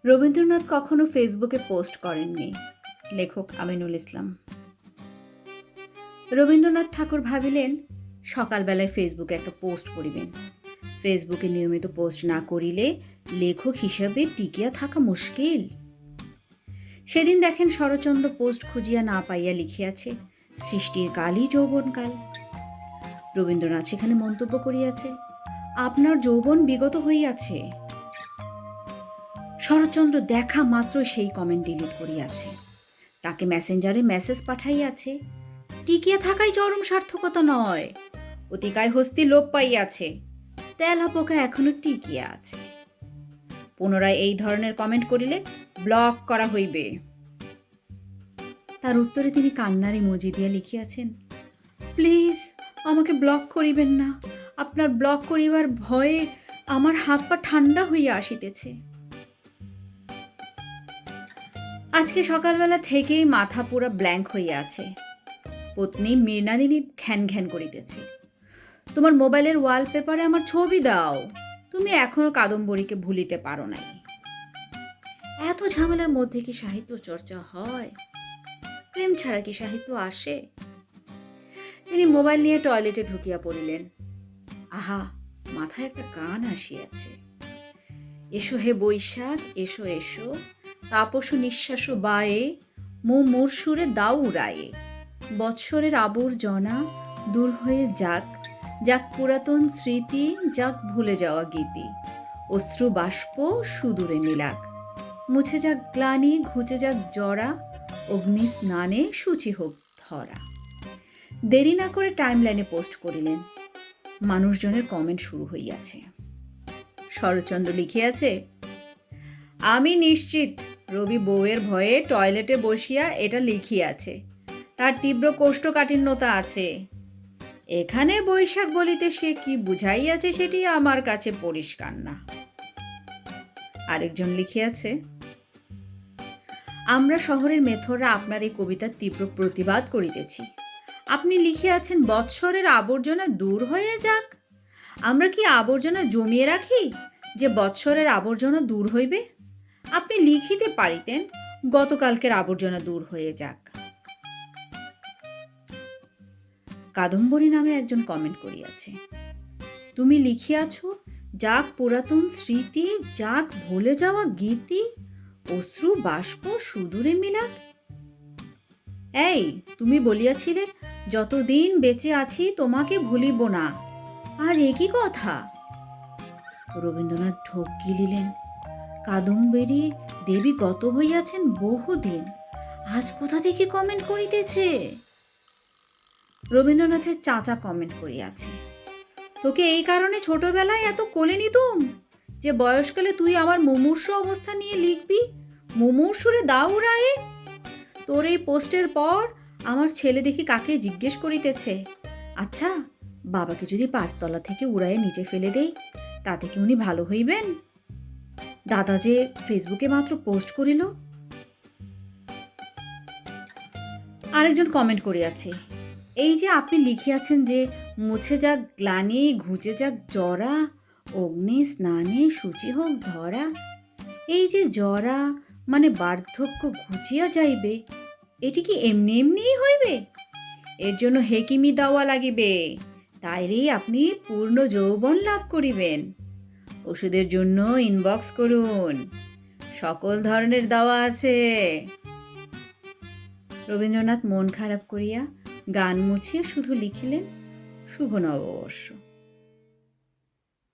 রবীন্দ্রনাথ কখনো ফেসবুকে পোস্ট করেননি। লেখক আমিনুল ইসলাম। রবীন্দ্রনাথ ঠাকুর ভাবিলেন সকালবেলায় ফেসবুকে একটা পোস্ট করিবেন। ফেসবুকে নিয়মিত পোস্ট না করিলে লেখক হিসাবে টিকিয়া থাকা মুশকিল। সেদিন দেখেন শরৎচন্দ্র পোস্ট খুঁজিয়া না পাইয়া লিখিয়াছে, সৃষ্টির কালই যৌবনকাল। রবীন্দ্রনাথ সেখানে মন্তব্য করিয়াছে, আপনার যৌবন বিগত হইয়াছে। শরৎচন্দ্র দেখা মাত্র সেই কমেন্ট ডিলিট করিয়াছে। তাকে মেসেঞ্জারে মেসেজ পাঠাইয়াছে, টিকিয়া থাকাই চরম সার্থকতা নয়, অতিকায় হস্তি লোপ পাইয়াছে, তেলা পোকা এখনো টিকিয়া আছে। পুনরায় এই ধরনের কমেন্ট করিলে ব্লক করা হইবে। তার উত্তরে তিনি কান্নার ইমোজি দিয়া লিখিয়াছেন, প্লিজ আমাকে ব্লক করিবেন না, আপনার ব্লক করিবার ভয়ে আমার হাত পা ঠান্ডা হইয়া আসিতেছে। আজকে সকালবেলা থেকেই মাথা পুরা ব্ল্যাঙ্ক হইয়া আছে। পত্নী মৃণালিনী ঘ্যান ঘ্যান করিতেছে, তোমার মোবাইলের ওয়ালপেপারে আমার ছবি দাও, তুমি এখনো কাদম্বরীকে ভুলিতে পারো নাই। এত ঝামেলার মধ্যে কি সাহিত্য চর্চা হয়? প্রেম ছাড়া কি সাহিত্য আসে? তিনি মোবাইল নিয়ে টয়লেটে ঢুকিয়া পড়িলেন। আহা, মাথায় একটা গান আসিয়াছে, এসো হে বৈশাখ এসো এসো, তাপস নিঃশ্বাস বায়ে, মোর সুরে দাও উড়ায়ে, বৎসরের আবর্জনা দূর হয়ে যাক, যাক পুরাতন স্মৃতি, যাক ভুলে যাওয়া গীতি, অশ্রু বাষ্প সুদূরে মিলাক, মুছে যাক গ্লানি, ঘুচে যাক জরা, অগ্নি স্নানে সূচি হোক ধরা। দেরি না করে টাইমলাইনে পোস্ট করিলেন। মানুষজনের কমেন্ট শুরু হইয়াছে। শরৎচন্দ্র লিখিয়াছে, আমি নিশ্চিত রবি বউয়ের ভয়ে টয়লেটে বসিয়া এটা লিখিয়াছে, তার তীব্র কোষ্ঠকাঠিন্যতা আছে। এখানে বৈশাখ বলিতে সে কি বুঝাইয়াছে সেটি আমার কাছে পরিষ্কার না। আরেকজন লিখিয়াছে, আমরা শহরের মেথররা আপনার এই কবিতার তীব্র প্রতিবাদ করিতেছি। আপনি লিখিয়াছেন বৎসরের আবর্জনা দূর হয়ে যাক। আমরা কি আবর্জনা জমিয়ে রাখি যে বৎসরের আবর্জনা দূর হইবে? আপনি লিখিতে পারিতেন গতকালকের আবর্জনা দূর হয়ে যাক। কাদম্বরী নামে একজন কমেন্ট করিয়াছে, তুমি লিখিয়াছ যাক পুরাতন স্মৃতি, যাক ভুলে যাওয়া গীতি, অশ্রু বাষ্প সুদূরে মিলাক। এই, তুমি বলিয়াছিলে যতদিন বেঁচে আছি তোমাকে ভুলিব না, আজ একই কথা। রবীন্দ্রনাথ ঢোক গিলিলেন, কাদম্বরী দেবী গত হইয়াছেন বহুদিন, আজ কোথা থেকে কমেন্ট করিতেছে? রবীন্দ্রনাথের চাচা কমেন্ট করিয়াছে, তোকে এই কারণে ছোটবেলায় এত কোলে নিতুম যে বয়সকালে তুই আমার মুমূর্ষু অবস্থা নিয়ে লিখবি, মুমূর্ষুরে দাও উড়ায়ে। তোর এই পোস্টের পর আমার ছেলে দেখি কাকে জিজ্ঞেস করিতেছে, আচ্ছা বাবাকে যদি 5 তলা থেকে উড়ায়ে নিচে ফেলে দেই তাতে কি উনি ভালো হইবেন? দাদা যে ফেসবুকে মাত্র পোস্ট করিল। আরেকজন কমেন্ট করিয়াছে, এই যে আপনি লিখিয়াছেন যে মুছে যাক গ্লানি, ঘুচে যাক জরা, অগ্নি স্নানে সূচি হোক ধরা, এই যে জরা মানে বার্ধক্য ঘুচিয়া যাইবে, এটি কি এমনি এমনিই হইবে? এর জন্য হেকিমি দেওয়া লাগিবে, তাইলেই আপনি পূর্ণ যৌবন লাভ করিবেন। ওষুধের জন্য ইনবক্স করুন, সকল ধরনের দাওয়া আছে। রবীন্দ্রনাথ মন খারাপ করিয়া গান মুছিয়া শুধু লিখিলেন, শুভ নববর্ষ।